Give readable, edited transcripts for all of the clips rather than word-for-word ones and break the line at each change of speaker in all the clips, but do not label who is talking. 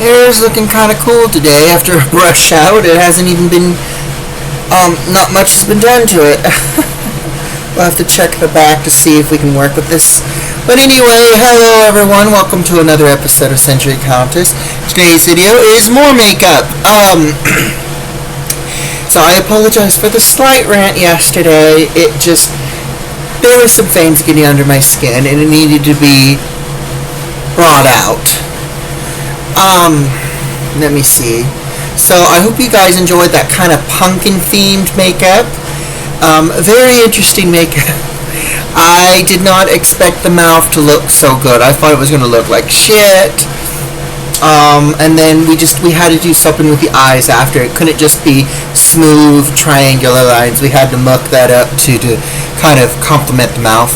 Hair's looking kind of cool today after a brush out. It hasn't even been, not much has been done to it. We'll have to check the back to see if we can work with this. But anyway, hello everyone. Welcome to another episode of Century Countess. Today's video is more makeup. So I apologize for the slight rant yesterday. There were some things getting under my skin and it needed to be brought out. Let me see. So I hope you guys enjoyed that kind of pumpkin themed makeup. Very interesting makeup. I did not expect the mouth to look so good. I thought it was going to look like shit. And then we had to do something with the eyes after. It couldn't just be smooth triangular lines. We had to muck that up to kind of complement the mouth.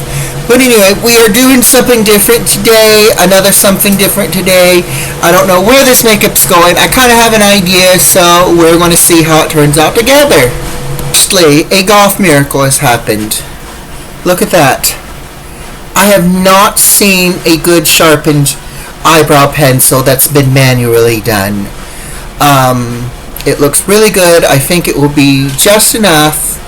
But anyway, we are doing something different today. Another something different today. I don't know where this makeup's going. I kind of have an idea, so we're going to see how it turns out together. Firstly, a Goth miracle has happened. Look at that. I have not seen a good sharpened eyebrow pencil that's been manually done. It looks really good. I think it will be just enough,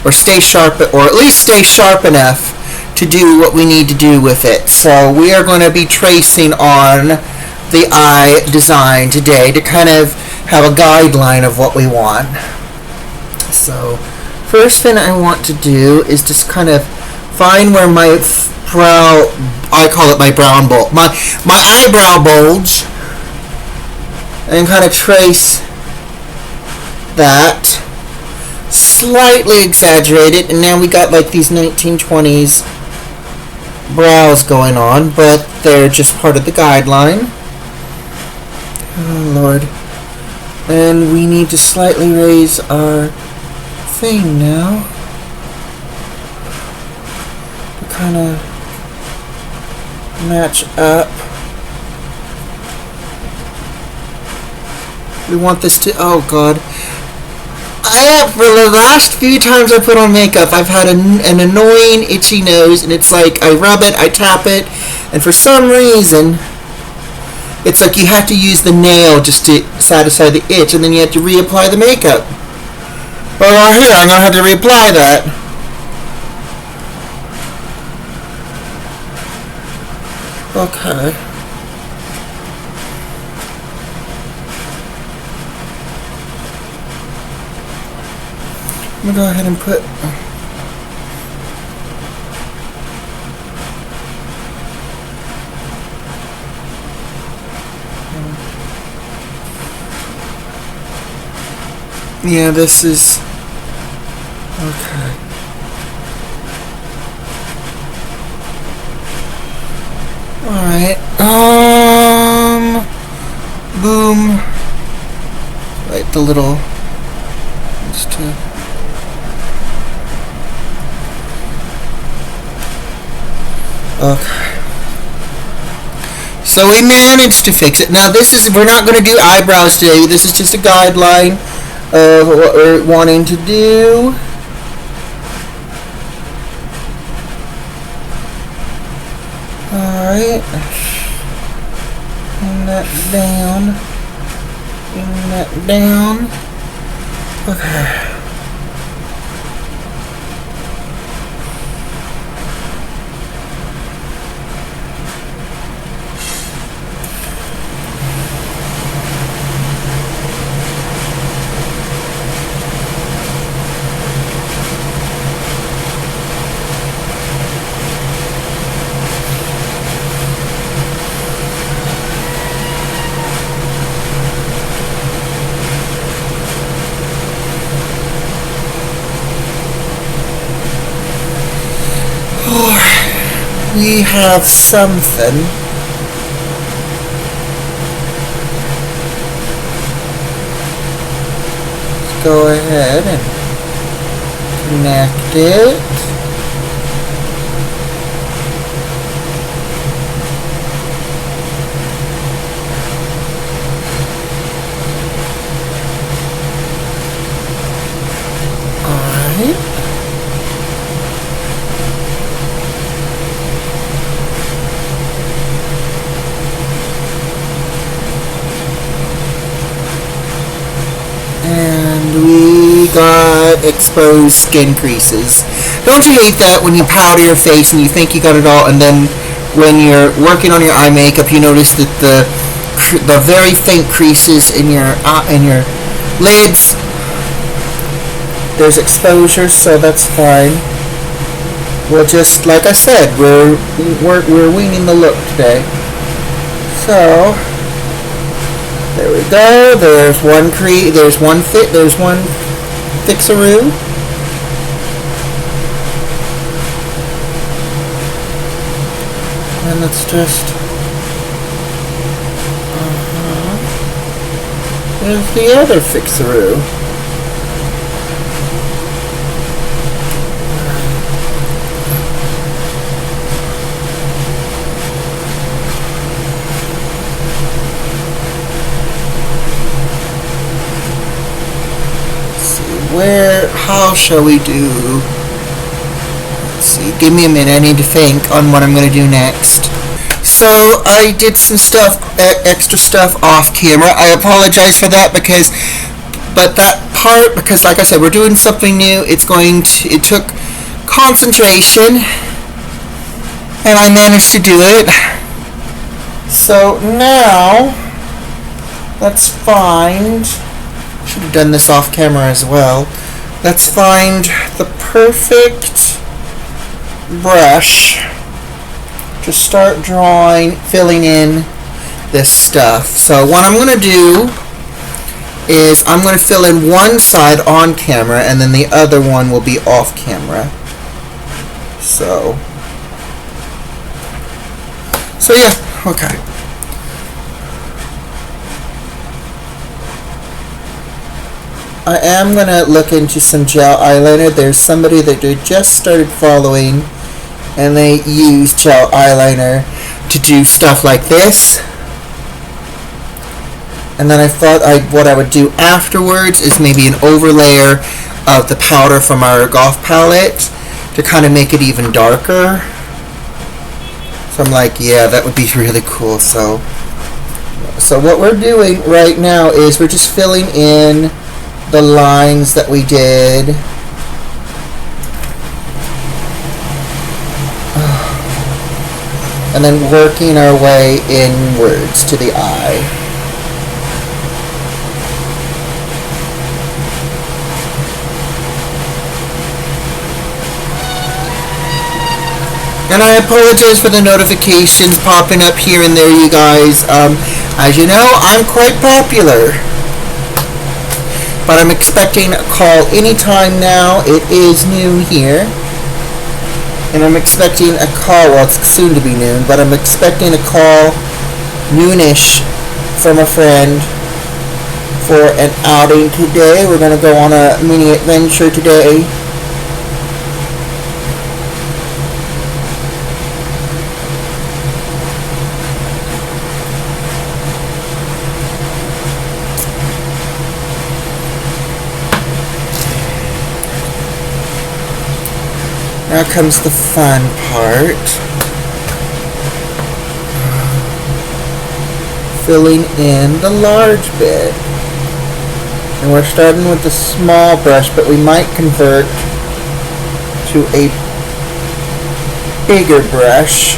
or at least stay sharp enough to do what we need to do with it. So we are going to be tracing on the eye design today to kind of have a guideline of what we want. So first thing I want to do is just kind of find where my brow, I call it my brown bulge, my eyebrow bulge, and kind of trace that. Slightly exaggerated, and now we got like these 1920s brows going on, but they're just part of the guideline. Oh Lord. And we need to slightly raise our thing now to kind of match up. We want this to, oh God. For the last few times I put on makeup, I've had an annoying itchy nose, and it's like I rub it, I tap it, and for some reason, it's like you have to use the nail just to satisfy the itch, and then you have to reapply the makeup. But right here, I'm going to have to reapply that. Okay. I'm going to go ahead and put yeah, this is okay. Alright, boom, right, the little, just to okay. So we managed to fix it. Now we're not going to do eyebrows today. This is just a guideline of what we're wanting to do. Alright. Bring that down. Bring that down. Okay. We have something. Let's go ahead and connect it. Alright. got exposed skin creases. Don't you hate that when you powder your face and you think you got it all, and then when you're working on your eye makeup, you notice that the very faint creases in your lids, there's exposure, so that's fine. We'll just, like I said, we're winging the look today. So there we go. There's one fixaroo. And let's just there's the other fixaroo. How shall we do? Let's see, give me a minute, I need to think on what I'm going to do next. So, I did some stuff, extra stuff off camera. I apologize for that because like I said, we're doing something new. It took concentration, and I managed to do it. So now, let's find, should have done this off camera as well. Let's find the perfect brush to start filling in this stuff. So what I'm going to do is I'm going to fill in one side on camera and then the other one will be off camera. So yeah, okay. I am going to look into some gel eyeliner. There's somebody that I just started following, and they use gel eyeliner to do stuff like this. And then I thought what I would do afterwards is maybe an overlayer of the powder from our Goth palette to kind of make it even darker. So I'm like, yeah, that would be really cool. So what we're doing right now is we're just filling in the lines that we did. And then working our way inwards to the eye. And I apologize for the notifications popping up here and there, you guys. As you know, I'm quite popular. But I'm expecting a call anytime now. It is noon here. And I'm expecting a call, well, it's soon to be noon, but I'm expecting a call noonish from a friend for an outing today. We're going to go on a mini adventure today. Now comes the fun part. Filling in the large bit. And we're starting with the small brush, but we might convert to a bigger brush.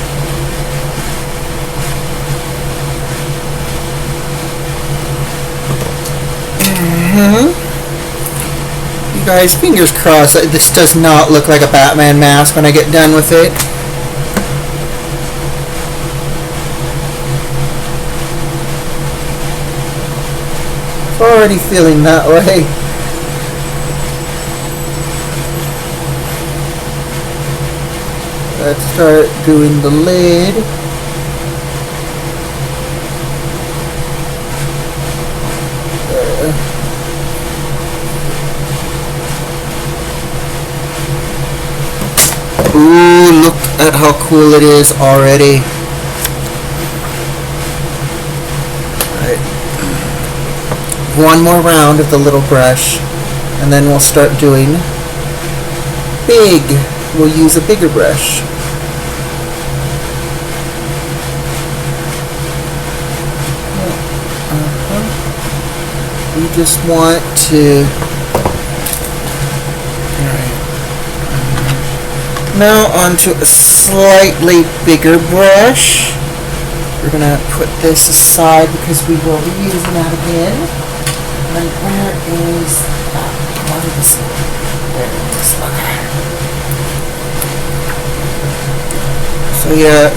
Guys, fingers crossed that this does not look like a Batman mask when I get done with it. Already feeling that way. Let's start doing the lid. Ooh, look at how cool it is already. Alright. One more round of the little brush, and then we'll start doing big. We'll use a bigger brush. We just want to Now onto a slightly bigger brush. We're going to put this aside because we will be using that again. And where is that? What is this? There it is. Okay. So yeah.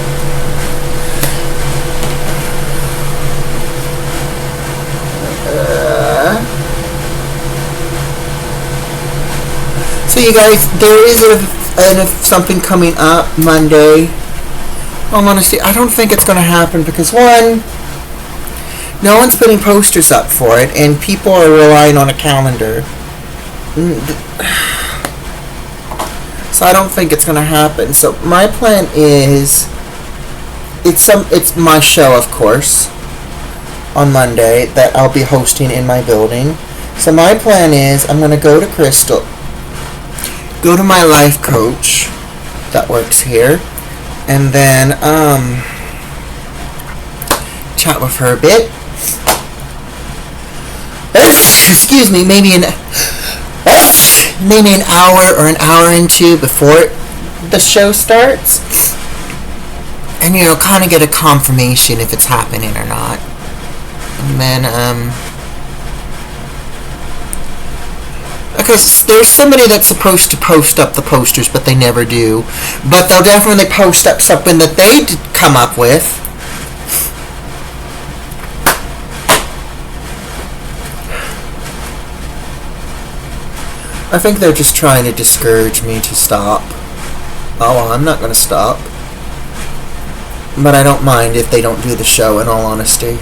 So you guys, there is something coming up Monday. I'm honestly, I don't think it's going to happen because one, no one's putting posters up for it, and people are relying on a calendar. So I don't think it's going to happen. So my plan is, it's my show, of course, on Monday that I'll be hosting in my building. So my plan is I'm going to go to Crystal, go to my life coach that works here, and then chat with her a bit. Excuse me, maybe an hour or an hour and two before the show starts, and kind of get a confirmation if it's happening or not. And then because there's somebody that's supposed to post up the posters, but they never do. But they'll definitely post up something that they come up with. I think they're just trying to discourage me to stop. Oh, well, I'm not going to stop. But I don't mind if they don't do the show, in all honesty.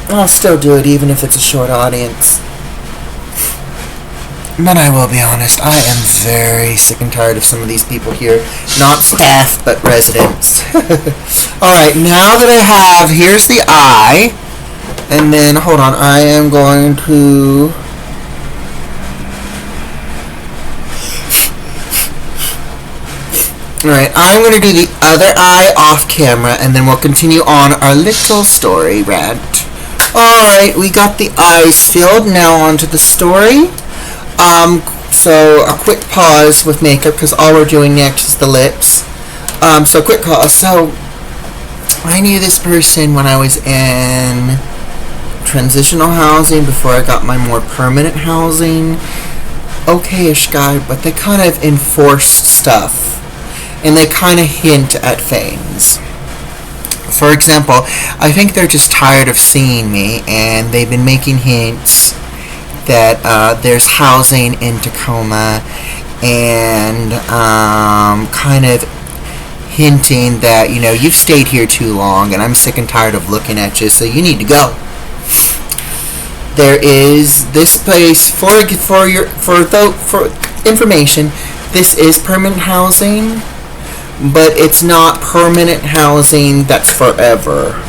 I'll still do it even if it's a short audience. But I will be honest, I am very sick and tired of some of these people here. Not staff, but residents. Alright, now that I have, here's the eye. And then, hold on, I am going to... Alright, I'm going to do the other eye off camera, and then we'll continue on our little story rant. Alright, we got the eyes filled, now onto the story. So a quick pause with makeup, because all we're doing next is the lips. So quick pause. So, I knew this person when I was in transitional housing, before I got my more permanent housing. Okay-ish guy, but they kind of enforce stuff. And they kind of hint at things. For example, I think they're just tired of seeing me, and they've been making hints that there's housing in Tacoma, and kind of hinting that, you've stayed here too long, and I'm sick and tired of looking at you, so you need to go. There is this place for information. This is permanent housing, but it's not permanent housing that's forever.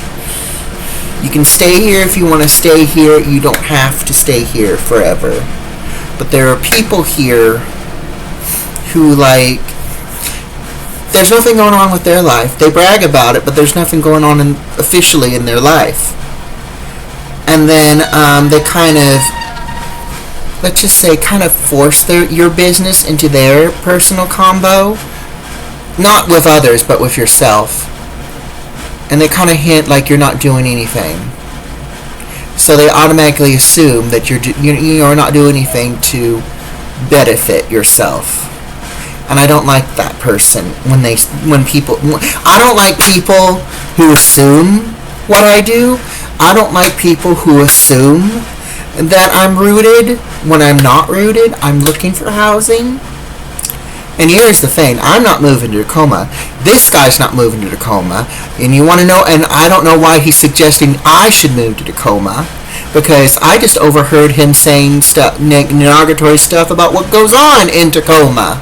You can stay here if you want to stay here. You don't have to stay here forever. But there are people here who, there's nothing going on with their life. They brag about it, but there's nothing going on officially in their life. And then they kind of, let's just say, kind of force your business into their personal combo. Not with others, but with yourself. And they kind of hint like you're not doing anything. So they automatically assume that you're not doing anything to benefit yourself. And I don't like that person I don't like people who assume what I do. I don't like people who assume that I'm rooted when I'm not rooted. I'm looking for housing. And here's the thing, I'm not moving to Tacoma. This guy's not moving to Tacoma. And you want to know, and I don't know why he's suggesting I should move to Tacoma, because I just overheard him saying derogatory stuff about what goes on in Tacoma.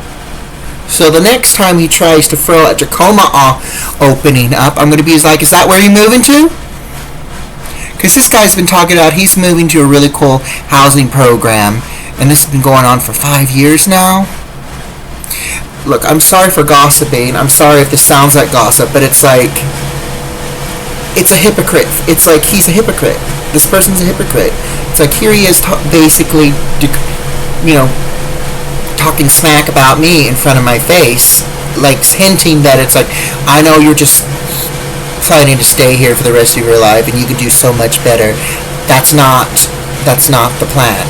So the next time he tries to throw a Tacoma opening up, I'm going to be like, is that where you're moving to? Because this guy's been talking about he's moving to a really cool housing program, and this has been going on for 5 years now. Look, I'm sorry for gossiping. I'm sorry if this sounds like gossip, but it's like, it's a hypocrite. It's like he's a hypocrite. This person's a hypocrite. It's like here he is basically, you know, talking smack about me in front of my face, like hinting that it's like, I know you're just planning to stay here for the rest of your life and you could do so much better. That's not the plan.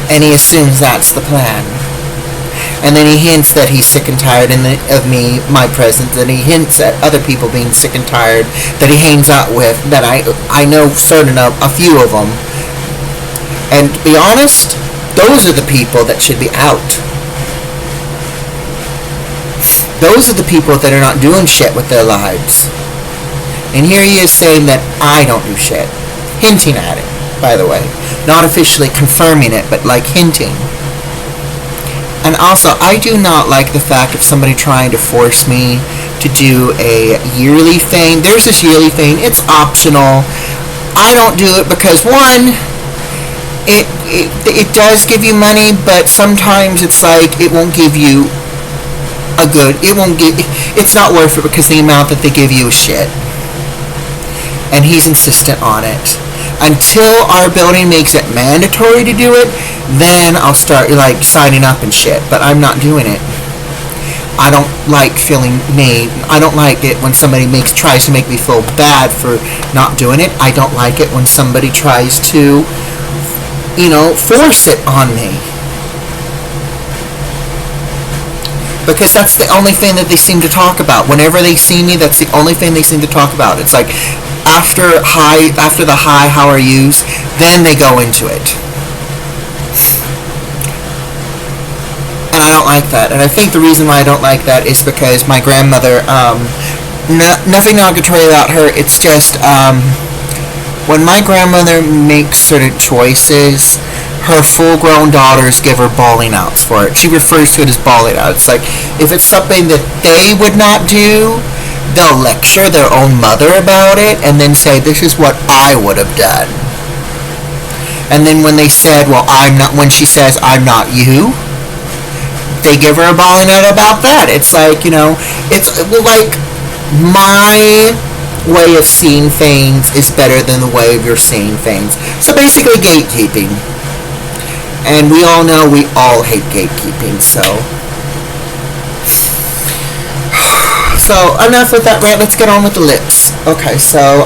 And he assumes that's the plan. And then he hints that he's sick and tired of me, my presence, and he hints at other people being sick and tired that he hangs out with, that I know certain of, a few of them. And to be honest, those are the people that should be out. Those are the people that are not doing shit with their lives. And here he is saying that I don't do shit. Hinting at it, by the way. Not officially confirming it, but like hinting. And also, I do not like the fact of somebody trying to force me to do a yearly thing. There's this yearly thing. It's optional. I don't do it because, one, it does give you money, but sometimes it's like it won't give you it's not worth it because the amount that they give you is shit. And he's insistent on it. Until our building makes it mandatory to do it, then I'll start like signing up and shit. But I'm not doing it. I don't like feeling made. I don't like it when somebody tries to make me feel bad for not doing it. I don't like it when somebody tries to, force it on me. Because that's the only thing that they seem to talk about. Whenever they see me, that's the only thing they seem to talk about. It's like after the hi, how are yous, then they go into it. And I don't like that. And I think the reason why I don't like that is because my grandmother, nothing derogatory about her, it's just when my grandmother makes certain choices, her full-grown daughters give her bawling outs for it. She refers to it as bawling outs. It's like, if it's something that they would not do, they'll lecture their own mother about it and then say, this is what I would have done. And then when she says, I'm not you, they give her a bawling out about that. It's like, it's like my way of seeing things is better than the way of your seeing things. So basically gatekeeping. And we all know we all hate gatekeeping, so enough with that rant. Let's get on with the lips. Okay, so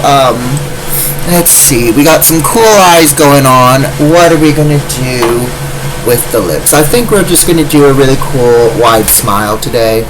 let's see. We got some cool eyes going on. What are we gonna do with the lips? I think we're just gonna do a really cool wide smile today.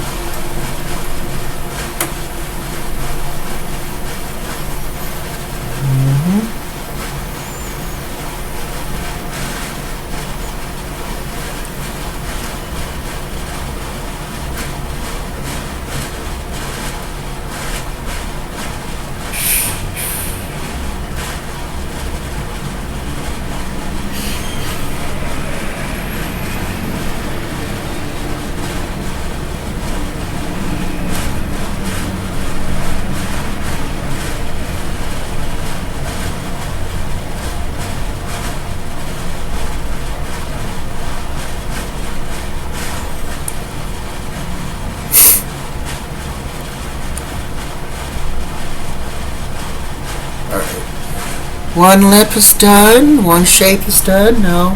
One lip is done. One shape is done. Now,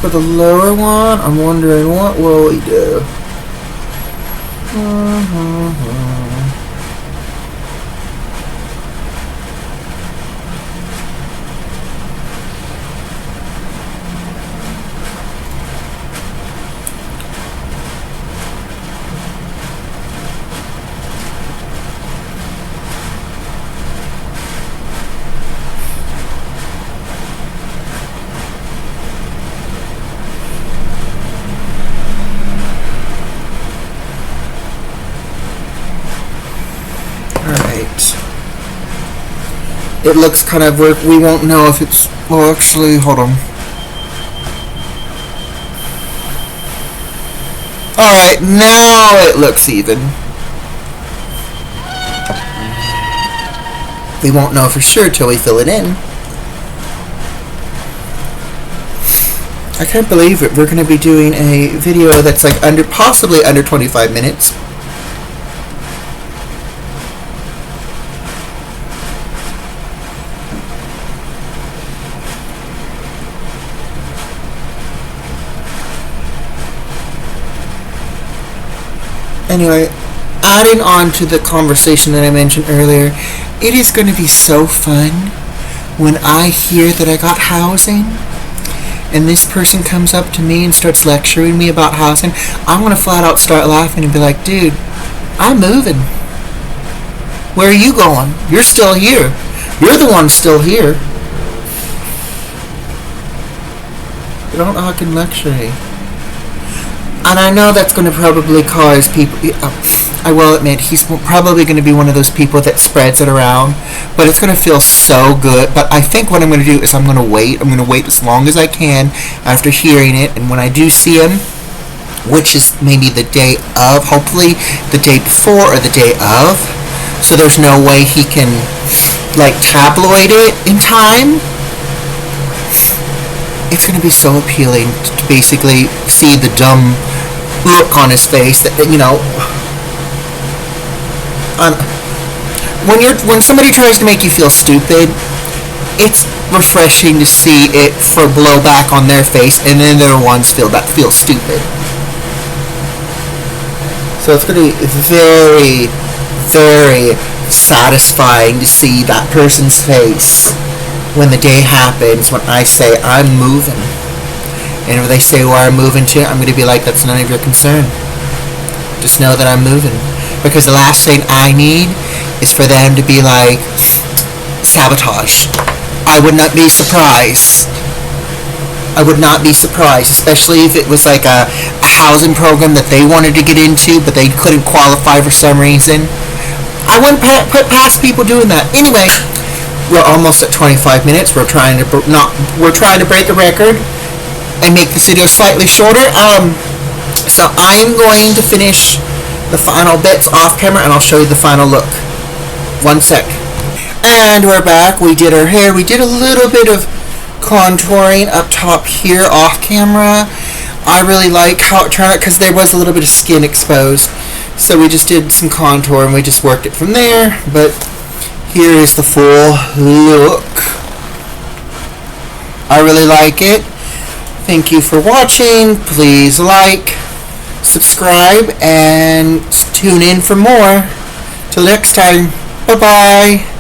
for the lower one, I'm wondering what will we do? It looks kind of weird. We won't know if it's... Well, actually, hold on. Alright, now it looks even. We won't know for sure till we fill it in. I can't believe it. We're going to be doing a video that's like possibly under 25 minutes. Anyway, adding on to the conversation that I mentioned earlier, it is going to be so fun when I hear that I got housing and this person comes up to me and starts lecturing me about housing. I'm going to flat out start laughing and be like, dude, I'm moving. Where are you going? You're still here. You're the one still here. You don't fucking lecture me. And I know that's going to probably cause people... I will admit, he's probably going to be one of those people that spreads it around. But it's going to feel so good. But I think what I'm going to do is I'm going to wait. I'm going to wait as long as I can after hearing it. And when I do see him, which is maybe the day of, hopefully the day before or the day of, so there's no way he can, like, tabloid it in time. It's going to be so appealing to basically see the dumb look on his face that, you know, when somebody tries to make you feel stupid, it's refreshing to see it for blowback on their face, and then there are ones feel stupid. So it's going to be very, very satisfying to see that person's face when the day happens, when I say I'm moving. And if they say where I'm moving to, I'm going to be like, that's none of your concern. Just know that I'm moving. Because the last thing I need is for them to be like, sabotage. I would not be surprised. I would not be surprised, especially if it was like a housing program that they wanted to get into, but they couldn't qualify for some reason. I wouldn't put past people doing that. Anyway, we're almost at 25 minutes. We're trying to break a record and make this video slightly shorter. So I'm going to finish the final bits off camera, and I'll show you the final look. One sec. And we're back. We did her hair. We did a little bit of contouring up top here off camera. I really like how it turned out because there was a little bit of skin exposed. So we just did some contour and we just worked it from there. But here is the full look. I really like it. Thank you for watching. Please like, subscribe, and tune in for more. Till next time. Bye-bye.